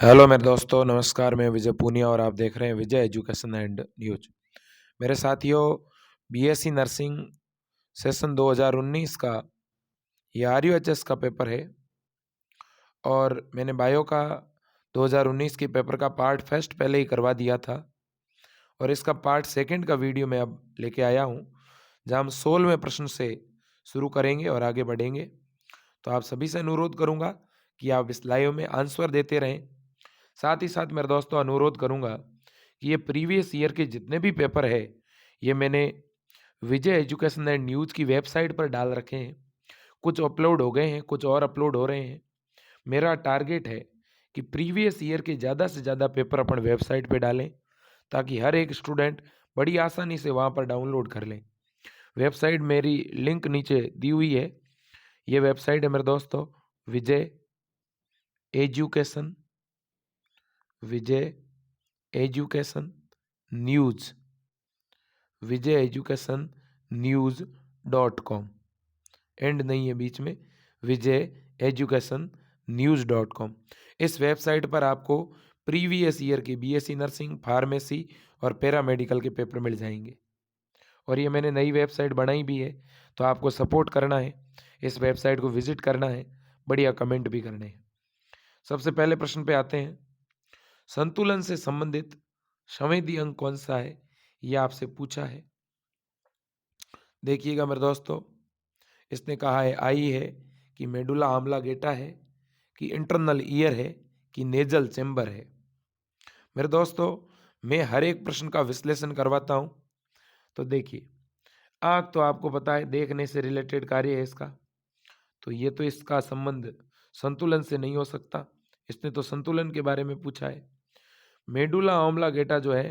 Hello मेरे दोस्तों, नमस्कार। मैं विजय पूनिया और आप देख रहे हैं विजय एजुकेशन एंड न्यूज। मेरे साथियों, बीएससी नर्सिंग सेशन 2019 का ये आरयूएचएस का पेपर है और मैंने बायो का 2019 के पेपर का पार्ट फर्स्ट पहले ही करवा दिया था और इसका पार्ट सेकंड का वीडियो मैं अब लेके आया हूँ, जहाँ हम 16वें प्रश्न से शुरू करेंगे और आगे बढ़ेंगे। तो आप सभी से अनुरोध करूँगा कि आप इस लाइव में आंसर देते रहें। साथ ही साथ मेरे दोस्तों अनुरोध करूंगा कि ये प्रीवियस ईयर के जितने भी पेपर है ये मैंने विजय एजुकेशन एंड न्यूज़ की वेबसाइट पर डाल रखे हैं। कुछ अपलोड हो गए हैं, कुछ और अपलोड हो रहे हैं। मेरा टारगेट है कि प्रीवियस ईयर के ज़्यादा से ज़्यादा पेपर अपन वेबसाइट पे डालें ताकि हर एक स्टूडेंट बड़ी आसानी से वहाँ पर डाउनलोड कर लें। वेबसाइट मेरी लिंक नीचे दी हुई है। ये वेबसाइट है मेरे दोस्तों, Vijay education Vijay education news Vijay education news dot com. And नहीं है बीच में, विजय एजुकेशन न्यूज़.com। इस वेबसाइट पर आपको प्रीवियस ईयर की बीएससी नर्सिंग, फार्मेसी और पैरामेडिकल के पेपर मिल जाएंगे। और ये मैंने नई वेबसाइट बनाई भी है, तो आपको सपोर्ट करना है, इस वेबसाइट को विजिट करना है, बढ़िया कमेंट भी करने हैं। सबसे पहले प्रश्न पे आते हैं। संतुलन से संबंधित संवेदी अंक कौन सा है, ये आपसे पूछा है। देखिएगा मेरे दोस्तों, इसने कहा है आई है कि मेडुला ऑब्लांगेटा है कि इंटरनल ईयर है कि नेजल चेंबर है। मेरे दोस्तों, मैं हर एक प्रश्न का विश्लेषण करवाता हूं। तो देखिए, आँख तो आपको पता है देखने से रिलेटेड कार्य है इसका, तो ये तो इसका संबंध संतुलन से नहीं हो सकता। इसने तो संतुलन के बारे में पूछा है। मेडुला ऑब्लांगेटा जो है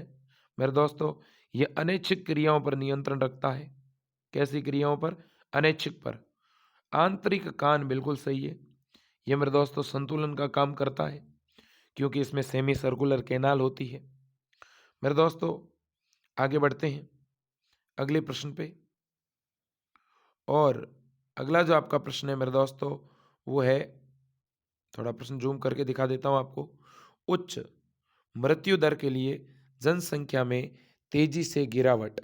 मेरे दोस्तों, ये अनैच्छिक क्रियाओं पर नियंत्रण रखता है। कैसी क्रियाओं पर? अनैच्छिक पर। आंतरिक कान बिल्कुल सही है। ये मेरे दोस्तों संतुलन का काम करता है क्योंकि इसमें सेमी सर्कुलर कैनाल होती है। मेरे दोस्तों आगे बढ़ते हैं अगले प्रश्न पे। और अगला जो आपका प्रश्न है मेरे दोस्तों, वो है, थोड़ा प्रश्न जूम करके दिखा देता हूं आपको। उच्च मृत्यु दर के लिए जनसंख्या में तेजी से गिरावट,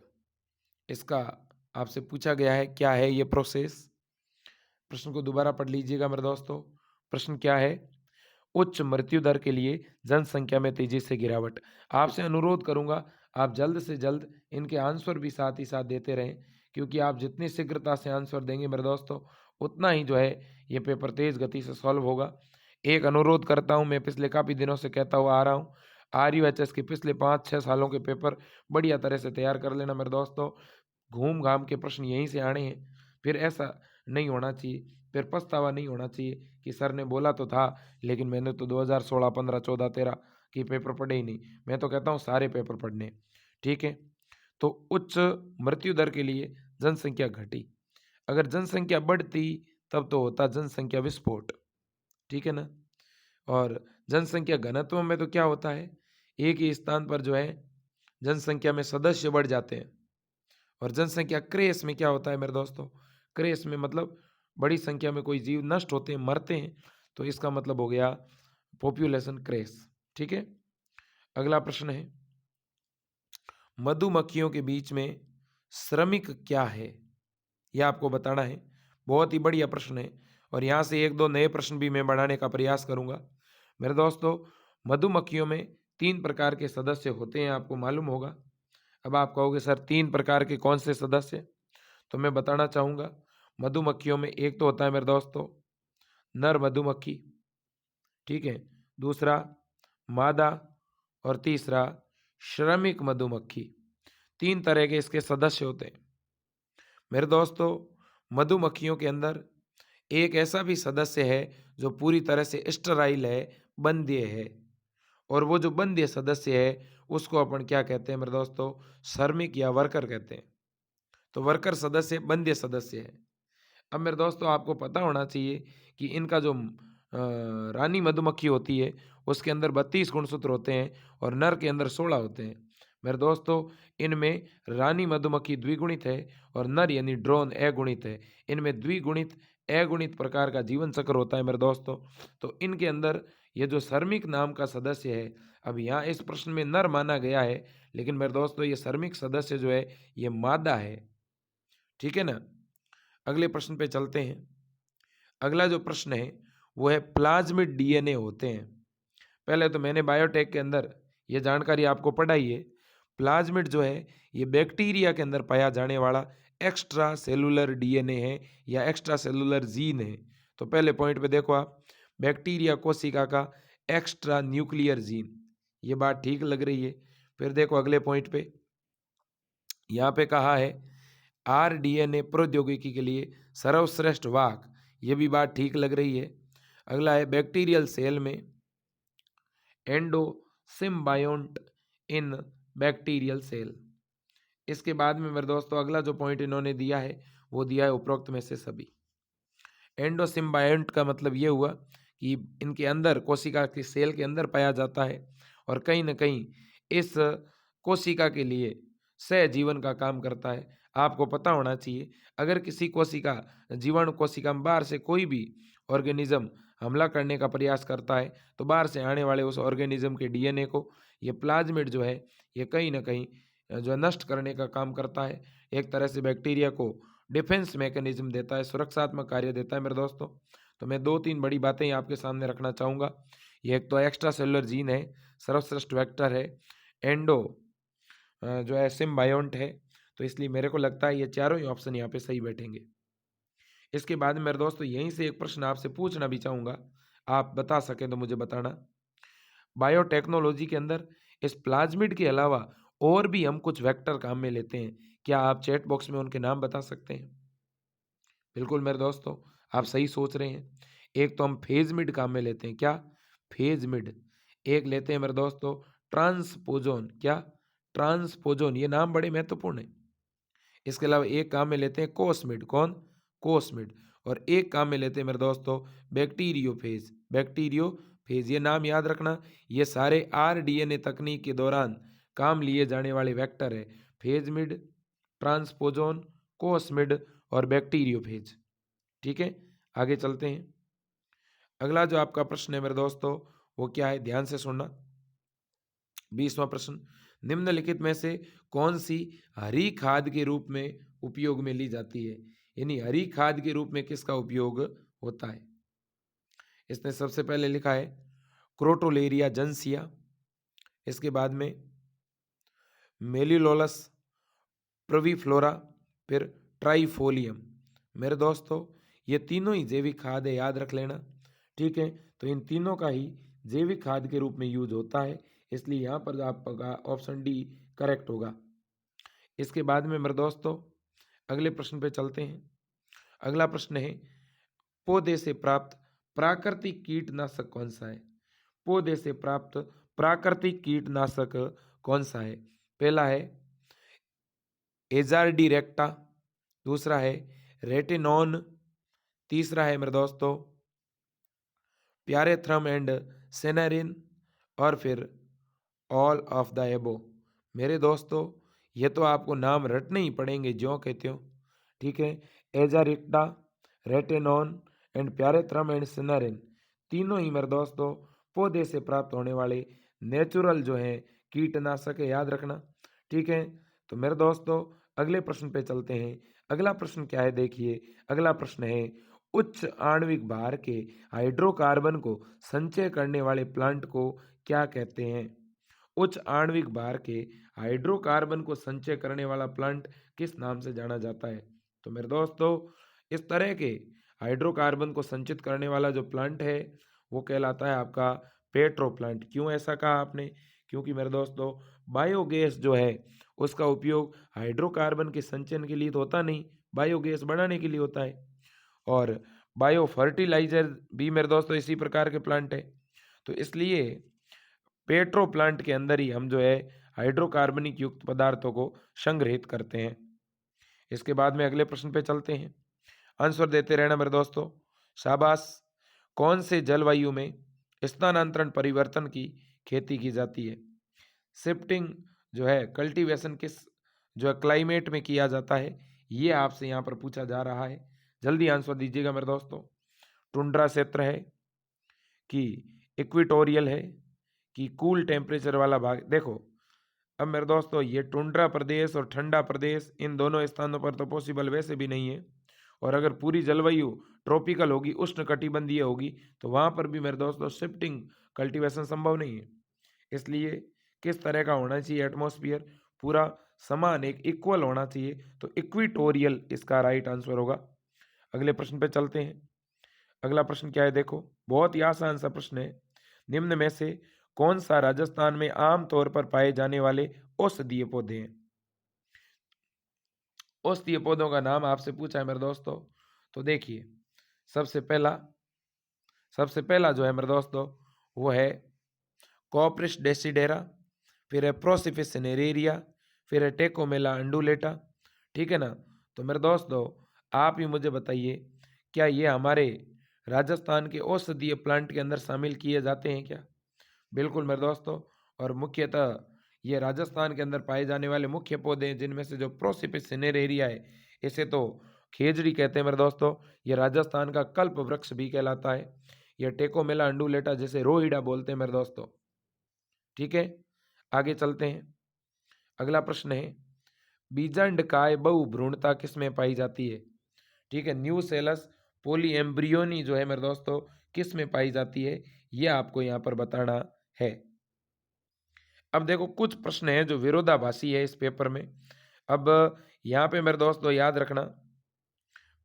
इसका आपसे पूछा गया है क्या है ये प्रोसेस। प्रश्न को दोबारा पढ़ लीजिएगा मेरे दोस्तों। प्रश्न क्या है? उच्च मृत्यु दर के लिए जनसंख्या में तेजी से गिरावट। आपसे अनुरोध करूंगा आप जल्द से जल्द इनके आंसर भी साथ ही साथ देते रहें, क्योंकि आप जितनी शीघ्रता से आंसर देंगे मेरे दोस्तों, उतना ही जो है ये पेपर तेज गति से सॉल्व होगा। एक अनुरोध करता हूं, मैं पिछले काफ़ी दिनों से कहता हुआ आ रहा हूं, आरयूएचएस के पिछले 5-6 सालों के पेपर बढ़िया तरह से तैयार कर लेना मेरे दोस्तों। घूम घाम के प्रश्न यहीं से आने हैं, फिर ऐसा नहीं होना चाहिए, फिर पछतावा नहीं होना चाहिए कि सर ने बोला तो था लेकिन मैंने तो 2016, 15, 14, 13 के पेपर पढ़े ही नहीं। मैं तो कहता हूँ सारे पेपर पढ़ने। ठीक है, तो उच्च मृत्यु दर के लिए जनसंख्या घटी, अगर जनसंख्या बढ़ती तब तो होता जनसंख्या विस्फोट। ठीक है ना? और जनसंख्या घनत्व में तो क्या होता है, एक ही स्थान पर जो है जनसंख्या में सदस्य बढ़ जाते हैं। और जनसंख्या क्रेस में क्या होता है मेरे दोस्तों? क्रेस में मतलब बड़ी संख्या में कोई जीव नष्ट होते हैं, मरते हैं, तो इसका मतलब हो गया पॉपुलेशन क्रेस। ठीक है, अगला प्रश्न है, मधुमक्खियों के बीच में श्रमिक क्या है, यह आपको बताना है। बहुत ही बढ़िया प्रश्न है और यहाँ से एक दो नए प्रश्न भी मैं बढ़ाने का प्रयास करूंगा। मेरे दोस्तों, मधुमक्खियों में 3 प्रकार के सदस्य होते हैं, आपको मालूम होगा। अब आप कहोगे सर 3 प्रकार के कौन से सदस्य? तो मैं बताना चाहूँगा, मधुमक्खियों में एक तो होता है मेरे दोस्तों नर मधुमक्खी, ठीक है, दूसरा मादा और तीसरा श्रमिक मधुमक्खी। 3 तरह के इसके सदस्य होते हैं। मेरे दोस्तों, मधुमक्खियों के अंदर एक ऐसा भी सदस्य है जो पूरी तरह से स्टराइल है, बंध्य है, और वो जो बंध्य सदस्य है उसको अपन क्या कहते हैं मेरे दोस्तों? श्रमिक या वर्कर कहते हैं। तो वर्कर सदस्य बंध्य सदस्य है। अब मेरे दोस्तों आपको पता होना चाहिए कि इनका जो रानी मधुमक्खी होती है उसके अंदर 32 गुणसूत्र होते हैं और नर के अंदर 16 होते हैं। मेरे दोस्तों, इनमें रानी मधुमक्खी द्विगुणित है और नर यानी ड्रोन अगुणित है। इनमें द्विगुणित अगुणित प्रकार का जीवन चक्र होता है मेरे दोस्तों। तो इनके अंदर ये जो श्रमिक नाम का सदस्य है, अब यहाँ इस प्रश्न में नर माना गया है, लेकिन मेरे दोस्तों ये श्रमिक सदस्य जो है ये मादा है। ठीक है ना? अगले प्रश्न पे चलते हैं। अगला जो प्रश्न है वो है प्लाज्मिड डीएनए होते हैं। पहले तो मैंने बायोटेक के अंदर ये जानकारी आपको पढ़ाई है। प्लाज्मिड जो है ये बैक्टीरिया के अंदर पाया जाने वाला एक्स्ट्रा सेलुलर डीएनए है या एक्स्ट्रा सेलुलर जीन है। तो पहले पॉइंट पे देखो आप, बैक्टीरिया कोशिका का एक्स्ट्रा न्यूक्लियर जीन, ये बात ठीक लग रही है। फिर देखो अगले पॉइंट पे, यहाँ पे कहा है आरडीएनए प्रौद्योगिकी के लिए सर्वश्रेष्ठ वाहक, ये भी बात ठीक लग रही है। अगला है बैक्टीरियल सेल में एंडोसिम्बायोन्ट इन बैक्टीरियल सेल। इसके बाद में मेरे दोस्तों अगला जो पॉइंट इन्होंने दिया है वो दिया है उपरोक्त में से सभी। एंडोसिम्बायोन्ट का मतलब ये हुआ कि इनके अंदर कोशिका के सेल के अंदर पाया जाता है और कहीं ना कहीं इस कोशिका के लिए सहजीवन का काम करता है। आपको पता होना चाहिए, अगर किसी कोशिका जीवाणु कोशिका में बाहर से कोई भी ऑर्गेनिज्म हमला करने का प्रयास करता है तो बाहर से आने वाले उस ऑर्गेनिज्म के डीएनए को ये प्लाज्मिड जो है ये कहीं ना कहीं जो है नष्ट करने का काम करता है। एक तरह से बैक्टीरिया को डिफेंस मैकेनिज्म देता है, सुरक्षात्मक कार्य देता है मेरे दोस्तों। तो मैं दो तीन बड़ी बातें आपके सामने रखना चाहूँगा। ये एक तो एक्स्ट्रा सेलुलर जीन है, सर्वश्रेष्ठ वेक्टर है, एंडो जो है सिम्बायोंट है। तो इसलिए मेरे को लगता है ये चारों ही ऑप्शन यहाँ पे सही बैठेंगे। इसके बाद मेरे दोस्तों यहीं से एक प्रश्न आपसे पूछना भी चाहूँगा, आप बता सकें तो मुझे बताना। बायोटेक्नोलॉजी के अंदर इस प्लाज्मिड के अलावा और भी हम कुछ वेक्टर काम में लेते हैं, क्या आप चैट बॉक्स में उनके नाम बता सकते हैं? बिल्कुल मेरे दोस्तों, आप सही सोच रहे हैं। एक तो हम फेज़मिड काम में लेते हैं, क्या? फेज़मिड। एक लेते हैं मेरे दोस्तों ट्रांसपोज़ोन, क्या? ट्रांसपोज़ोन, ये नाम बड़े महत्वपूर्ण हैं। इसके अलावा एक काम में लेते हैं कोसमिड, कौन? कोसमिड। और एक काम में लेते हैं मेरे दोस्तों बैक्टीरियोफेज, बैक्टीरियोफेज, ये नाम याद रखना। ये सारे आरडीएनए तकनीक के दौरान काम लिए जाने वाले वेक्टर है। फेजमिड, ट्रांसपोजोन, कोसमिड और बैक्टीरियोफेज। ठीक है, आगे चलते हैं। अगला जो आपका प्रश्न है मेरे दोस्तों वो क्या है, ध्यान से सुनना। 20वां प्रश्न, निम्नलिखित में से कौन सी हरी खाद के रूप में उपयोग में ली जाती है? यानी हरी खाद के रूप में किसका उपयोग होता है? इसने सबसे पहले लिखा है क्रोटोलेरिया जंसिया, इसके बाद में मेलिलोलस प्रोवीफ्लोरा, फिर ट्राइफोलियम। मेरे दोस्तों ये तीनों ही जैविक खाद है, याद रख लेना। ठीक है, तो इन तीनों का ही जैविक खाद के रूप में यूज होता है, इसलिए यहाँ पर आपका ऑप्शन डी करेक्ट होगा। इसके बाद में मेरे दोस्तों अगले प्रश्न पे चलते हैं। अगला प्रश्न है पौधे से प्राप्त प्राकृतिक कीटनाशक कौन सा है? पौधे से प्राप्त प्राकृतिक कीटनाशक कौन सा है? पहला है एजार्डी रेक्टा, दूसरा है रेटिनॉन, तीसरा है मेरे दोस्तों प्यारेथ्रम एंड सेनारिन, और फिर ऑल ऑफ द एबो। मेरे दोस्तों ये तो आपको नाम रटने ही पड़ेंगे ज्यों कहते हो। ठीक है, एजारिक्टा, रेटेनॉन एंड प्यारेथ्रम एंड सिनारिन, तीनों ही मेरे दोस्तों पौधे से प्राप्त होने वाले नेचुरल जो है कीटनाशक है, याद रखना। ठीक है, तो मेरे दोस्तों अगले प्रश्न पे चलते हैं। अगला प्रश्न क्या है देखिए, अगला प्रश्न है उच्च आणविक भार के हाइड्रोकार्बन को संचय करने वाले प्लांट को क्या कहते हैं? उच्च आणविक भार के हाइड्रोकार्बन को संचय करने वाला प्लांट किस नाम से जाना जाता है? तो मेरे दोस्तों इस तरह के हाइड्रोकार्बन को संचित करने वाला जो प्लांट है वो कहलाता है आपका पेट्रो प्लांट। क्यों ऐसा कहा आपने? क्योंकि मेरे दोस्तों बायोगैस जो है उसका उपयोग हाइड्रोकार्बन के संचयन के लिए तो होता नहीं, बायोगैस बनाने के लिए होता है। और बायो फर्टिलाइजर भी मेरे दोस्तों इसी प्रकार के प्लांट है। तो इसलिए पेट्रो प्लांट के अंदर ही हम जो है हाइड्रोकार्बनिक युक्त पदार्थों को संग्रहित करते हैं। इसके बाद में अगले प्रश्न पे चलते हैं, आंसर देते रहना मेरे दोस्तों, शाबाश। कौन से जलवायु में स्थानांतरण परिवर्तन की खेती की जाती है? शिफ्टिंग जो है कल्टीवेशन किस जो है क्लाइमेट में किया जाता है, ये आपसे यहाँ पर पूछा जा रहा है। जल्दी आंसर दीजिएगा मेरे दोस्तों। टुंड्रा क्षेत्र है कि इक्वेटोरियल है कि कूल टेम्परेचर वाला भाग? देखो, अब मेरे दोस्तों ये टुंड्रा प्रदेश और ठंडा प्रदेश इन दोनों स्थानों पर तो पॉसिबल वैसे भी नहीं है। और अगर पूरी जलवायु ट्रॉपिकल होगी, उष्णकटिबंधीय होगी, तो वहाँ पर भी मेरे दोस्तों शिफ्टिंग कल्टीवेशन संभव नहीं है। इसलिए किस तरह का होना चाहिए एटमॉस्फेयर? पूरा समान, एक इक्वल होना चाहिए, तो इक्वेटोरियल इसका राइट आंसर होगा। अगले प्रश्न पे चलते हैं। अगला प्रश्न क्या है देखो, बहुत ही आसान सा प्रश्न है। निम्न में से कौन सा राजस्थान में आम तौर पर पाए जाने वाले औषधीय पौधे हैं? औषधीय पौधों का नाम आपसे पूछा है मेरे दोस्तों। तो देखिए, सबसे पहला सबसे पहला जो है मेरे दोस्तों, वो है कॉप्रिस डेसिडेरा, फिर है प्रोसिफिस सिनेरेरिया, फिर है टेकोमेला अंडुलेटा। ठीक है ना? तो मेरे दोस्तों, आप ही मुझे बताइए, क्या ये हमारे राजस्थान के औषधीय प्लांट के अंदर शामिल किए जाते हैं क्या? बिल्कुल मेरे दोस्तों। और मुख्यतः ये राजस्थान के अंदर पाए जाने वाले मुख्य पौधे हैं, जिनमें से जो प्रोसिपिस सिनेरेरिया है, इसे तो खेजड़ी कहते हैं मेरे दोस्तों। ये राजस्थान का कल्प वृक्ष भी कहलाता है। यह टेकोमेला अंडुलेटा, जिसे रोहिड़ा बोलते हैं मेरे दोस्तों। ठीक है, आगे चलते हैं। अगला प्रश्न है, बीजांडकाय बहुभ्रूणता किसमें पाई जाती है? ठीक है, न्यूसेलस पोलीएम्ब्रियोनी जो है मेरे दोस्तों, किस में पाई जाती है, यह आपको यहाँ पर बताना है। अब देखो, कुछ प्रश्न हैं जो विरोधाभासी है इस पेपर में। अब यहाँ पे मेरे दोस्तों याद रखना,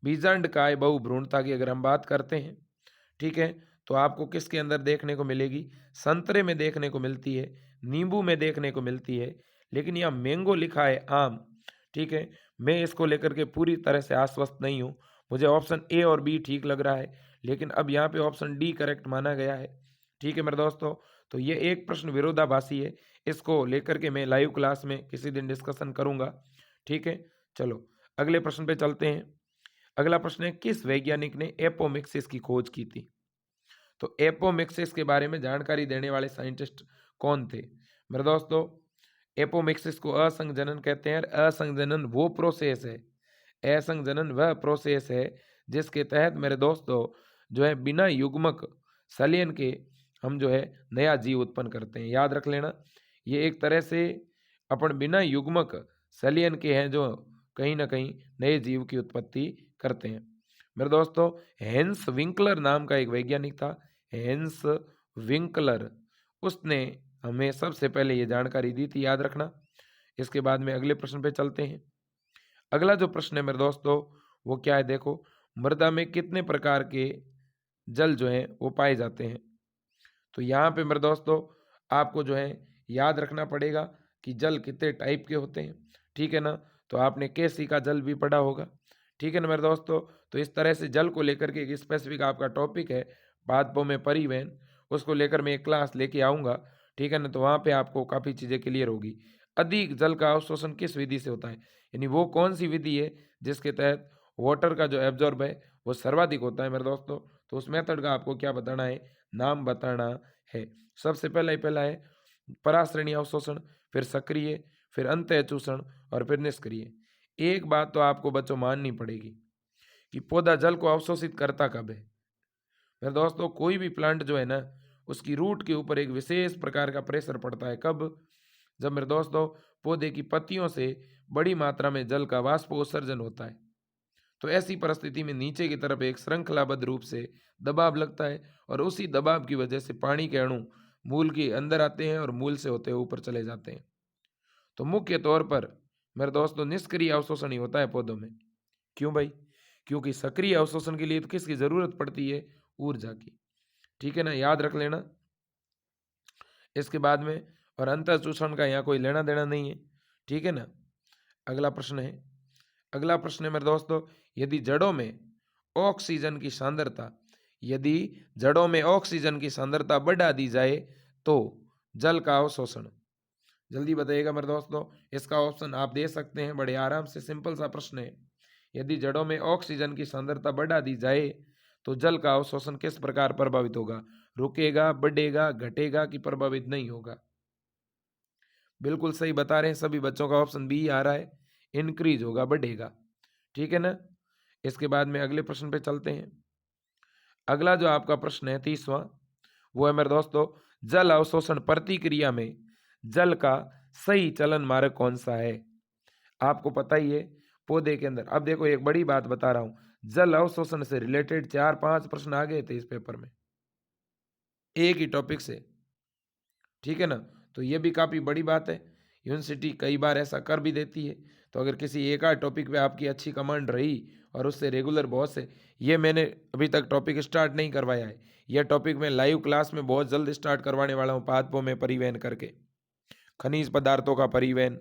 बीजांडकाय बहुभ्रूणता की अगर हम बात करते हैं, ठीक है, तो आपको किसके अंदर देखने को मिलेगी? संतरे में देखने को मिलती है, नींबू में देखने को मिलती है, लेकिन यहाँ मैंगो लिखा है आम। ठीक है, मैं इसको लेकर के पूरी तरह से आश्वस्त नहीं हूँ। मुझे ऑप्शन ए और बी ठीक लग रहा है, लेकिन अब यहाँ पे ऑप्शन डी करेक्ट माना गया है। ठीक है मेरे दोस्तों, तो ये एक प्रश्न विरोधाभासी है। इसको लेकर के मैं लाइव क्लास में किसी दिन डिस्कशन करूंगा। ठीक है, चलो अगले प्रश्न पे चलते हैं। अगला प्रश्न है, किस वैज्ञानिक ने एपोमिक्सिस की खोज की थी? तो एपोमिक्सिस के बारे में जानकारी देने वाले साइंटिस्ट कौन थे? मेरे दोस्तों, एपोमिक्सिस को असंजनन कहते हैं। असंजनन वो प्रोसेस है, असंजनन वह प्रोसेस है जिसके तहत मेरे दोस्तों जो है बिना युग्मक सलियन के हम जो है नया जीव उत्पन्न करते हैं। याद रख लेना, ये एक तरह से अपन बिना युग्मक सलियन के हैं जो कहीं ना कहीं नए जीव की उत्पत्ति करते हैं। मेरे दोस्तों, हेंस विंकलर नाम का एक वैज्ञानिक था, हेंस विंकलर, उसने हमें सबसे पहले ये जानकारी दी थी, याद रखना। इसके बाद में अगले प्रश्न पे चलते हैं। अगला जो प्रश्न है मेरे दोस्तों, वो क्या है देखो, मृदा में कितने प्रकार के जल जो हैं वो पाए जाते हैं? तो यहाँ पे मेरे दोस्तों, आपको जो है याद रखना पड़ेगा कि जल कितने टाइप के होते हैं। ठीक है ना? तो आपने केसी का जल भी पढ़ा होगा। ठीक है ना मेरे दोस्तों? तो इस तरह से जल को लेकर के एक स्पेसिफिक आपका टॉपिक है, पादपों में परिवहन, उसको लेकर मैं एक क्लास लेके आऊँगा। ठीक है ना? तो वहाँ पे आपको काफ़ी चीज़ें क्लियर होगी। अधिक जल का अवशोषण किस विधि से होता है? यानी वो कौन सी विधि है जिसके तहत वाटर का जो एब्जॉर्ब है वो सर्वाधिक होता है मेरे दोस्तों? तो उस मेथड का आपको क्या बताना है, नाम बताना है। सबसे पहला ही पहला है पराश्रेणी अवशोषण, फिर सक्रिय, फिर अंतःचूषण और फिर निष्क्रिय। एक बात तो आपको बच्चों माननी पड़ेगी कि पौधा जल को अवशोषित करता कब है? मेरे दोस्तों, कोई भी प्लांट जो है ना, उसकी रूट के ऊपर एक विशेष प्रकार का प्रेशर पड़ता है। कब? जब मेरे दोस्तों पौधे की पत्तियों से बड़ी मात्रा में जल का वाष्पोत्सर्जन होता है। तो ऐसी परिस्थिति में नीचे की तरफ एक श्रृंखलाबद्ध रूप से दबाव लगता है, और उसी दबाव की वजह से पानी के अणु मूल के अंदर आते हैं और मूल से होते हुए ऊपर चले जाते हैं। तो मुख्य तौर पर मेरे दोस्तों निष्क्रिय अवशोषण ही होता है पौधों में। क्यों भाई? क्योंकि सक्रिय अवशोषण के लिए तो किसकी जरूरत पड़ती है? ऊर्जा की। ठीक है ना, याद रख लेना। इसके बाद में और अंतःचूषण का यहाँ कोई लेना देना नहीं है। ठीक है ना? अगला प्रश्न है, अगला प्रश्न है मेरे दोस्तों, यदि जड़ों में ऑक्सीजन की सांद्रता यदि जड़ों में ऑक्सीजन की सांद्रता बढ़ा दी जाए तो जल का अवशोषण? जल्दी बताइएगा मेरे दोस्तों। इसका ऑप्शन आप दे सकते हैं, बड़े आराम से, सिंपल सा प्रश्न है। यदि जड़ों में ऑक्सीजन की सांद्रता बढ़ा दी जाए तो जल का अवशोषण किस प्रकार प्रभावित होगा? रुकेगा, बढ़ेगा, घटेगा कि प्रभावित नहीं होगा? बिल्कुल सही बता रहे हैं सभी बच्चों का, ऑप्शन बी आ रहा है, इंक्रीज होगा, बढ़ेगा। ठीक है ना? इसके बाद में अगले प्रश्न पे चलते हैं। अगला जो आपका प्रश्न है 30वां, वो है मेरे दोस्तों, जल अवशोषण प्रतिक्रिया में जल का सही चलन मार्ग कौन सा है। आपको पता ही है पौधे के अंदर। अब देखो एक बड़ी बात बता रहा हूं, जल अवशोषण से रिलेटेड 4-5 प्रश्न आ गए थे इस पेपर में, एक ही टॉपिक से, ठीक है ना। तो ये भी काफ़ी बड़ी बात है। यूनिवर्सिटी कई बार ऐसा कर भी देती है। तो अगर किसी एक आध टॉपिक पे आपकी अच्छी कमांड रही और उससे रेगुलर बहुत से, ये मैंने अभी तक टॉपिक स्टार्ट नहीं करवाया है, यह टॉपिक मैं लाइव क्लास में बहुत जल्द स्टार्ट करवाने वाला हूँ, पादपों में परिवहन करके, खनिज पदार्थों का परिवहन,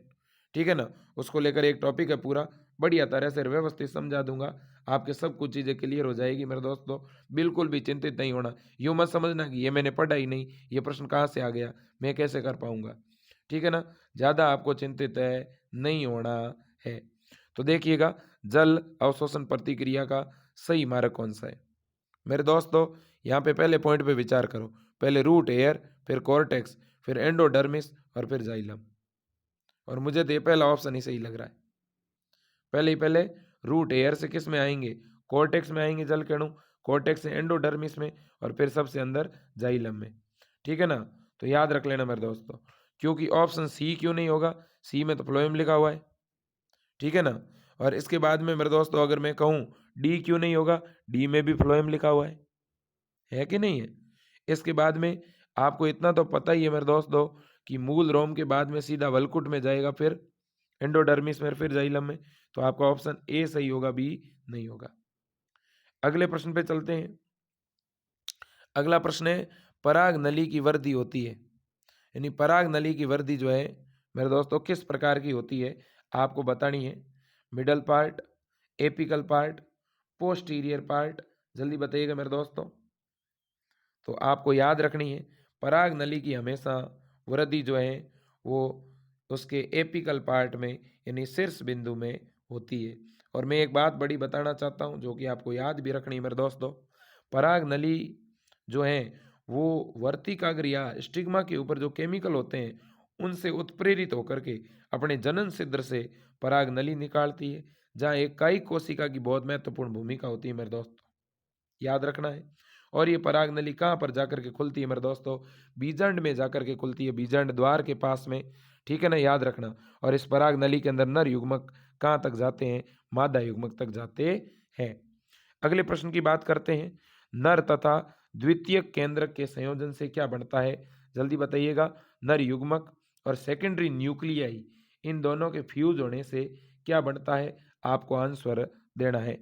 ठीक है ना। उसको लेकर एक टॉपिक है पूरा, बढ़िया तरह से व्यवस्थित समझा दूंगा, आपके सब कुछ चीज़ें क्लियर हो जाएगी मेरे दोस्तों। बिल्कुल भी चिंतित नहीं होना, यूँ मत समझना कि ये मैंने पढ़ा ही नहीं, ये प्रश्न कहाँ से आ गया, मैं कैसे कर पाऊंगा, ठीक है ना। ज़्यादा आपको चिंतित है नहीं होना है। तो देखिएगा, जल अवशोषण प्रतिक्रिया का सही मार्ग कौन सा है मेरे दोस्तों। यहाँ पे पहले पॉइंट पे विचार करो, पहले रूट एयर, फिर कॉर्टेक्स, फिर एंडोडर्मिस और फिर जाइलम। और मुझे तो ये पहला ऑप्शन ही सही लग रहा है। पहले रूट एयर से किस में आएंगे, कॉर्टेक्स में आएंगे जल केणु, कॉर्टेक्स से एंडोडर्मिस में, और फिर सबसे अंदर जाइलम में, ठीक है ना। तो याद रख लेना मेरे दोस्तों, क्योंकि ऑप्शन सी क्यों नहीं होगा, सी में तो फ्लोएम लिखा हुआ है, ठीक है ना। और इसके बाद में मेरे दोस्तों अगर मैं कहूँ डी क्यों नहीं होगा, डी में भी फ्लोएम लिखा हुआ है कि नहीं है। इसके बाद में आपको इतना तो पता ही है मेरे दोस्तों कि मूल रोम के बाद में सीधा वलकुट में जाएगा, फिर एंडोडर्मिस में, फिर जाइलम में। तो आपका ऑप्शन ए सही होगा, बी नहीं होगा। अगले प्रश्न पे चलते हैं। अगला प्रश्न है, पराग नली की वृद्धि होती है, यानी पराग नली की वृद्धि जो है मेरे दोस्तों किस प्रकार की होती है, आपको बतानी है। Middle part, apical part, posterior part, जल्दी बताइएगा मेरे दोस्तों। तो आपको याद रखनी है, पराग नली की हमेशा वृद्धि जो है वो उसके एपिकल पार्ट में, यानी शीर्ष बिंदु में होती है। और मैं एक बात बड़ी बताना चाहता हूँ जो कि आपको याद भी रखनी है मेरे दोस्तों, पराग नली जो है वो वर्तिकाग्र या स्टिग्मा के ऊपर जो केमिकल होते हैं उनसे उत्प्रेरित होकर के अपने जनन छिद्र से पराग नली निकालती है, जहाँ एक कायिक कोशिका की बहुत महत्वपूर्ण भूमिका होती है मेरे दोस्तों, याद रखना है। और ये पराग नली कहाँ पर जाकर के खुलती है मेरे दोस्तों, बीजांड में जाकर के खुलती है, बीजांड द्वार के पास में, ठीक है ना, याद रखना। और इस पराग नली के अंदर नर युग्मक कहाँ तक जाते हैं, मादा युग्मक तक जाते हैं। अगले प्रश्न की बात करते हैं, नर तथा द्वितीयक केंद्रक के संयोजन से क्या बनता है, जल्दी बताइएगा। नर युग्मक और सेकेंडरी न्यूक्लियाई, इन दोनों के फ्यूज होने से क्या बनता है, आपको आंसर देना है।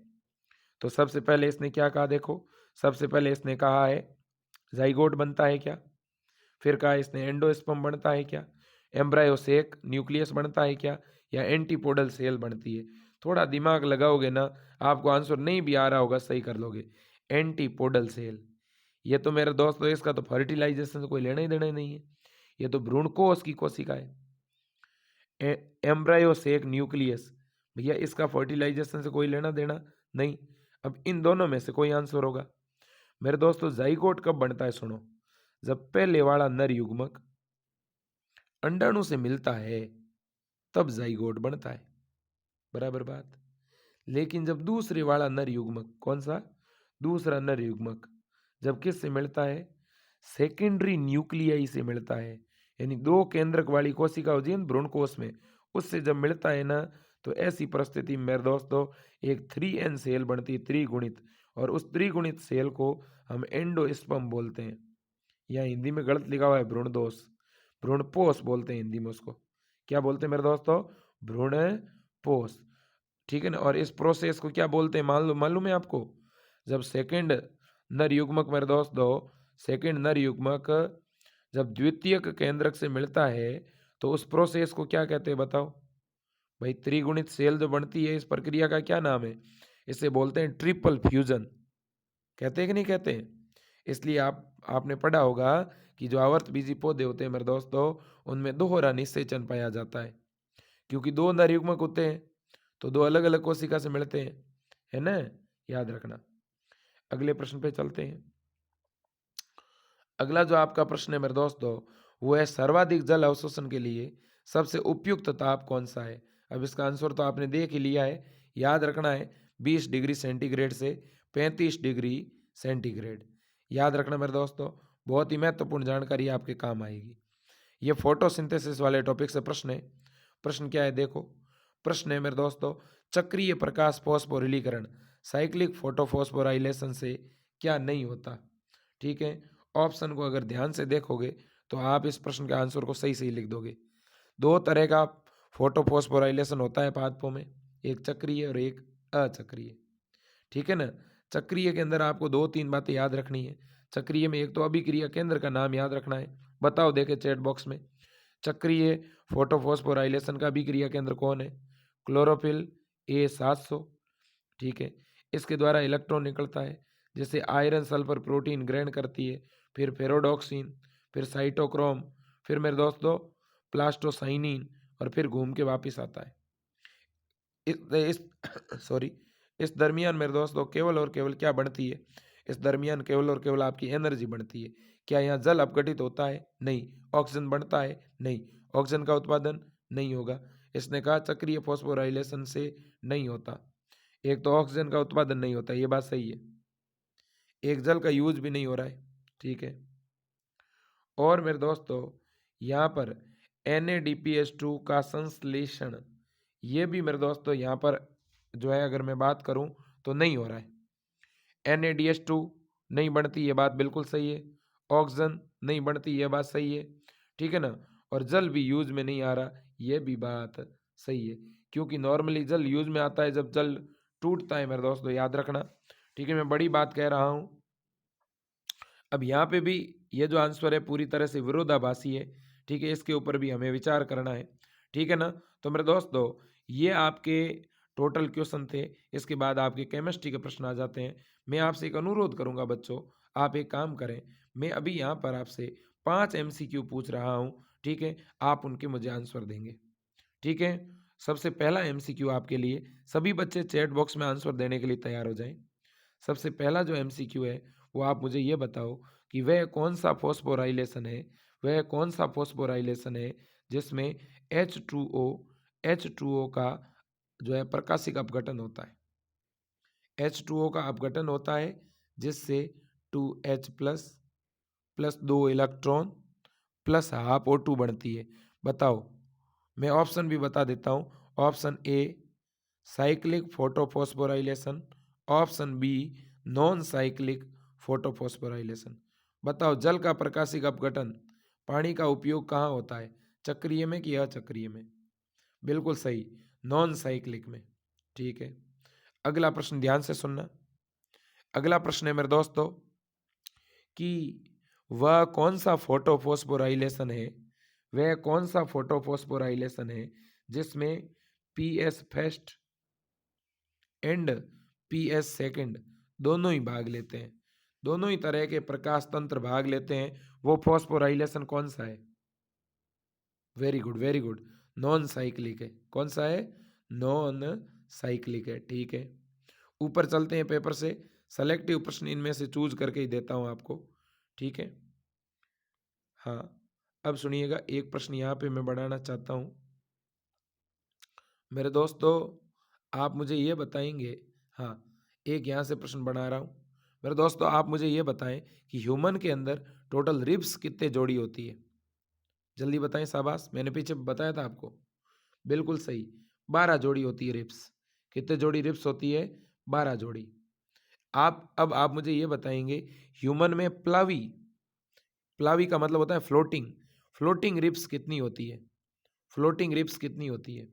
तो सबसे पहले इसने क्या कहा, देखो सबसे पहले इसने कहा है जाइगोट बनता है क्या, फिर कहा इसने एंडोस्पर्म बनता है क्या, एम्ब्रायोसेक न्यूक्लियस बनता है क्या, या एंटीपोडल सेल बनती है। थोड़ा दिमाग लगाओगे ना, आपको आंसर नहीं भी आ रहा होगा सही कर लोगे। एंटीपोडल सेल, ये तो मेरे दोस्तों इसका तो फर्टिलाइजेशन से कोई लेना ही देना ही नहीं है, ये तो भ्रूणकोश की कोशिका है। एम्ब्रायोसेक न्यूक्लियस, भैया इसका फर्टिलाइजेशन से कोई लेना देना नहीं। अब इन दोनों में से कोई आंसर होगा मेरे दोस्तों। जाइगोट कब बनता है, सुनो, जब पहले वाला नर युग्मक अंडाणु से मिलता है तब जाइगोट बनता है, बराबर बात। लेकिन जब दूसरे वाला नर युग्मक, कौन सा, दूसरा नर युग्मक जब किस से मिलता है, सेकेंडरी न्यूक्लियाई से मिलता है, यानी दो केंद्रक वाली कोशिका होती है ना भ्रूणकोश में, उससे जब मिलता है ना, तो ऐसी परिस्थिति में मेरे दोस्तों एक 3N सेल बनती है, त्रिगुणित। और उस त्रिगुणित सेल को हम एंडोस्पर्म बोलते हैं, या हिंदी में गलत लिखा हुआ है भ्रूणदोष, भ्रूणपोष बोलते हैं हिंदी में उसको। क्या बोलते हैं मेरे दोस्तों, भ्रूणपोष, ठीक है ना। और इस प्रोसेस को क्या बोलते हैं, मालूम है आपको, जब सेकंड नर युग्मक मेरे दोस्तों, सेकंड नर युग्मक जब द्वितीयक केंद्रक से मिलता है तो उस प्रोसेस को क्या कहते हैं बताओ भाई। त्रिगुणित सेल जो बनती है, इस प्रक्रिया का क्या नाम है, इसे बोलते हैं ट्रिपल फ्यूजन, कहते हैं कि नहीं कहते हैं। इसलिए आपने पढ़ा होगा कि जो आवर्त बीजी पौधे होते हैं मेरे दोस्तों, उनमें दोहरा निषेचन पाया जाता है, क्योंकि दो नर युग्मक होते हैं तो दो अलग अलग कोशिका से मिलते हैं, है ना, याद रखना। अगले प्रश्न पे चलते हैं। अगला जो आपका प्रश्न है मेरे दोस्तों, वो है सर्वाधिक जल अवशोषण के लिए सबसे उपयुक्त ताप कौन सा है। अब इसका आंसर तो आपने देख ही लिया है, याद रखना है 20 डिग्री सेंटीग्रेड से 35 डिग्री सेंटीग्रेड, याद रखना मेरे दोस्तों, बहुत ही महत्वपूर्ण जानकारी आपके काम आएगी। ये फोटोसिंथेसिस वाले टॉपिक से प्रश्न है। प्रश्न क्या है देखो, प्रश्न है मेरे दोस्तों, चक्रीय प्रकाश फॉस्फोरिलीकरण साइक्लिक फोटोफॉस्फोराइलेशन से क्या नहीं होता। ठीक है, ऑप्शन को अगर ध्यान से देखोगे तो आप इस प्रश्न के आंसर को सही सही लिख दोगे। दो तरह का फोटोफॉस्फोराइलेशन होता है पादपों में, एक चक्रीय और एक अचक्रीय। ठीक है ना। चक्रीय के अंदर आपको दो तीन बातें याद रखनी है। चक्रीय में एक तो अभिक्रिया केंद्र का नाम याद रखना है। बताओ देखे चैट बॉक्स में, चक्रीय फोटोफॉस्फोराइलेशन का अभिक्रिया केंद्र कौन है? Chlorophyll A700। ठीक है, इसके द्वारा इलेक्ट्रॉन निकलता है, जैसे आयरन सल्फर प्रोटीन ग्रहण करती है, फिर फेरोडॉक्सिन, फिर साइटोक्रोम, फिर मेरे दोस्तों प्लास्टोसाइनिन, और फिर घूम के वापस आता है। इस सॉरी, इस दरमियान मेरे दोस्तों केवल और केवल क्या बढ़ती है? इस दरमियान केवल और केवल आपकी एनर्जी बढ़ती है। क्या यहाँ जल अपघटित होता है? नहीं। ऑक्सीजन बढ़ता है? नहीं। ऑक्सीजन का उत्पादन नहीं होगा। इसने कहा चक्रीय फॉस्फोराइलेशन से नहीं होता। एक तो ऑक्सीजन का उत्पादन नहीं होता, ये बात सही है। एक जल का यूज भी नहीं हो रहा है। ठीक है, और मेरे दोस्तों यहाँ पर NADPH2 का संश्लेषण, ये भी मेरे दोस्तों यहाँ पर जो है अगर मैं बात करूँ तो नहीं हो रहा है। NADH2 नहीं बढ़ती, ये बात बिल्कुल सही है। ऑक्सीजन नहीं बढ़ती, ये बात सही है। ठीक है ना। और जल भी यूज में नहीं आ रहा, ये भी बात सही है। क्योंकि नॉर्मली जल यूज में आता है जब जल टूटता है मेरे दोस्तों, याद रखना। ठीक है, मैं बड़ी बात कह रहा हूँ। अब यहाँ पे भी ये जो आंसर है पूरी तरह से विरोधाभासी है। ठीक है, इसके ऊपर भी हमें विचार करना है। ठीक है ना। तो मेरे दोस्तों ये आपके टोटल क्वेश्चन थे। इसके बाद आपके केमिस्ट्री के प्रश्न आ जाते हैं। मैं आपसे एक अनुरोध करूंगा बच्चों, आप एक काम करें, मैं अभी यहाँ पर आपसे 5 MCQ पूछ रहा हूँ। ठीक है, आप उनके मुझे आंसर देंगे। ठीक है, सबसे पहला MCQ आपके लिए, सभी बच्चे चैट बॉक्स में आंसर देने के लिए तैयार हो जाएं। सबसे पहला जो MCQ है वो आप मुझे ये बताओ कि वह कौन सा फॉस्फोराइलेशन है, वह कौन सा फॉस्फोराइलेशन है जिसमें H2O का जो है प्रकाशिक अपघटन होता है। H2O का अपघटन होता है जिससे 2H plus plus 2 electron plus half O2 बनती है। बताओ, मैं ऑप्शन भी बता देता हूँ। Option A cyclic photophosphorylation, option B non cyclic photophosphorylation. बताओ, जल का प्रकाशिक अपघटन, पानी का उपयोग कहाँ होता है? चक्रीय में कि अचक्रीय में? बिल्कुल सही, नॉन साइक्लिक में। ठीक है, अगला प्रश्न ध्यान से सुनना। अगला प्रश्न है मेरे दोस्तों कि वह कौन सा फोटोफॉस्फोराइलेशन है, वह कौन सा फोटोफॉस्फोराइलेशन है जिसमें PS first and PS second दोनों ही भाग लेते हैं, दोनों ही तरह के प्रकाश तंत्र भाग लेते हैं। वो फॉस्फोराइलेशन कौन सा है? Very good, very good, non cyclic है। कौन सा है? नॉन साइक्लिक है। ठीक है, ऊपर चलते हैं पेपर से, सेलेक्टिव प्रश्न इनमें से चूज करके ही देता हूं आपको। ठीक है, हाँ, अब सुनिएगा, एक प्रश्न यहाँ पे मैं बढ़ाना चाहता हूँ मेरे दोस्तों। आप मुझे ये बताएंगे, हाँ, एक यहाँ से प्रश्न बना रहा हूँ मेरे दोस्तों। आप मुझे ये बताएं कि ह्यूमन के अंदर टोटल रिब्स कितने जोड़ी होती है? जल्दी बताएं, शाबाश, मैंने पीछे बताया था आपको। बिल्कुल सही, 12 जोड़ी होती है रिब्स। कितने जोड़ी रिब्स होती है? 12 जोड़ी। अब आप मुझे ये बताएंगे, ह्यूमन में प्लावी, प्लावी का मतलब होता है फ्लोटिंग, फ्लोटिंग रिब्स कितनी होती है? फ्लोटिंग रिब्स कितनी होती है?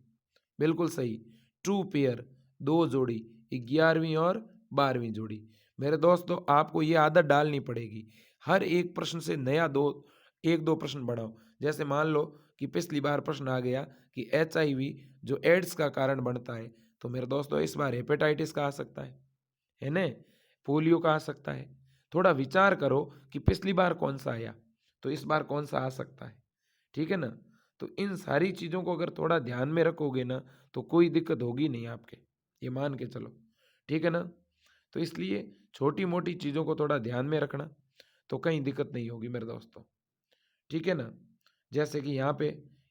बिल्कुल सही, 2 पेयर, 2 जोड़ी, 11वीं और 12वीं जोड़ी। मेरे दोस्तों आपको ये आदत डालनी पड़ेगी, हर एक प्रश्न से नया एक दो प्रश्न बढ़ाओ। जैसे मान लो कि पिछली बार प्रश्न आ गया कि HIV जो एड्स का कारण बनता है, तो मेरे दोस्तों इस बार हेपेटाइटिस का आ सकता है ना, पोलियो का आ सकता है। थोड़ा विचार करो कि पिछली बार कौन सा आया, तो इस बार कौन सा आ सकता है। ठीक है ना। तो इन सारी चीज़ों को अगर थोड़ा ध्यान में रखोगे ना, तो कोई दिक्कत होगी नहीं आपके, ये मान के चलो। ठीक है ना। तो इसलिए छोटी मोटी चीज़ों को थोड़ा ध्यान में रखना, तो कहीं दिक्कत नहीं होगी मेरे दोस्तों। ठीक है ना। जैसे कि यहाँ पे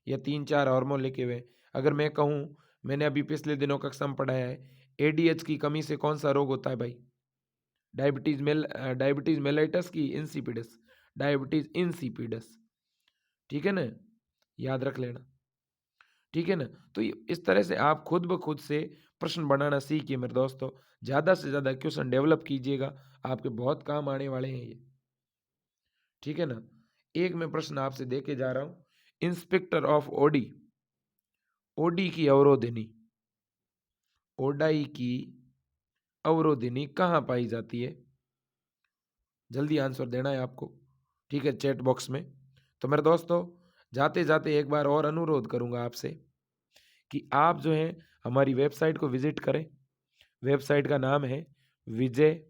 ये 3-4 हार्मोन लिखे हुए हैं। अगर मैं कहूँ, मैंने अभी पिछले दिनों कक्षा में पढ़ाया है, ADH की कमी से कौन सा रोग होता है भाई? डायबिटीज मेलाइटस की इंसिपिडस? Diabetes insipidus. ठीक है ना, याद रख लेना। ठीक है ना, तो इस तरह से आप खुद ब खुद से प्रश्न बनाना सीखिए मेरे दोस्तों। ज़्यादा से ज़्यादा क्वेश्चन डेवलप कीजिएगा, आपके बहुत काम आने वाले हैं ये। ठीक है ना, एक मैं प्रश्न आपसे दे के जा रहा हूँ। इंस्पेक्टर ऑफ ओडी, ओडी की अवरोधिनी, ओडाई की अवरोधिनी कहाँ पाई जाती है? जल्दी आंसर देना है आपको। ठीक है, चैट बॉक्स में। तो मेरे दोस्तों, जाते जाते एक बार और अनुरोध करूंगा आपसे कि आप जो है हमारी वेबसाइट को विजिट करें। वेबसाइट का नाम है विजय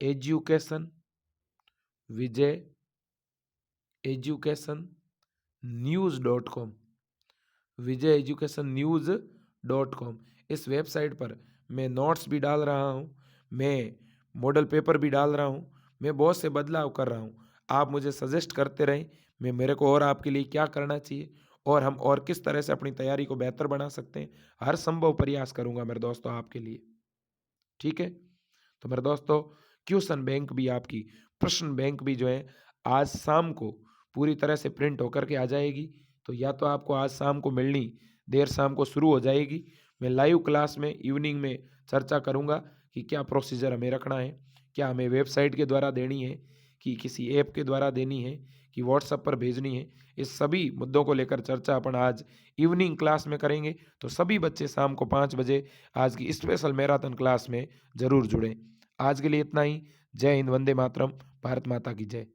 एजुकेशन, विजय एजुकेशन न्यूज़.com, विजय एजुकेशन न्यूज़.com। इस वेबसाइट पर मैं नोट्स भी डाल रहा हूँ, मैं मॉडल पेपर भी डाल रहा हूँ, मैं बहुत से बदलाव कर रहा हूँ। आप मुझे सजेस्ट करते रहें, मैं मेरे को और आपके लिए क्या करना चाहिए और हम और किस तरह से अपनी तैयारी को बेहतर बना सकते हैं, हर संभव प्रयास करूँगा मेरे दोस्तों आपके लिए। ठीक है? तो मेरे दोस्तों, क्वेश्चन बैंक भी आपकी, प्रश्न बैंक भी जो है आज शाम को पूरी तरह से प्रिंट होकर के आ जाएगी। तो या तो आपको आज शाम को मिलनी देर शाम को शुरू हो जाएगी। मैं लाइव क्लास में इवनिंग में चर्चा करूंगा कि क्या प्रोसीजर हमें रखना है, क्या हमें वेबसाइट के द्वारा देनी है, कि किसी ऐप के द्वारा देनी है, कि व्हाट्सएप पर भेजनी है। इस सभी मुद्दों को लेकर चर्चा अपन आज इवनिंग क्लास में करेंगे। तो सभी बच्चे शाम को 5 बजे आज की स्पेशल मैराथन क्लास में ज़रूर जुड़ें। आज के लिए इतना ही। जय हिंद, वंदे मातरम, भारत माता की जय।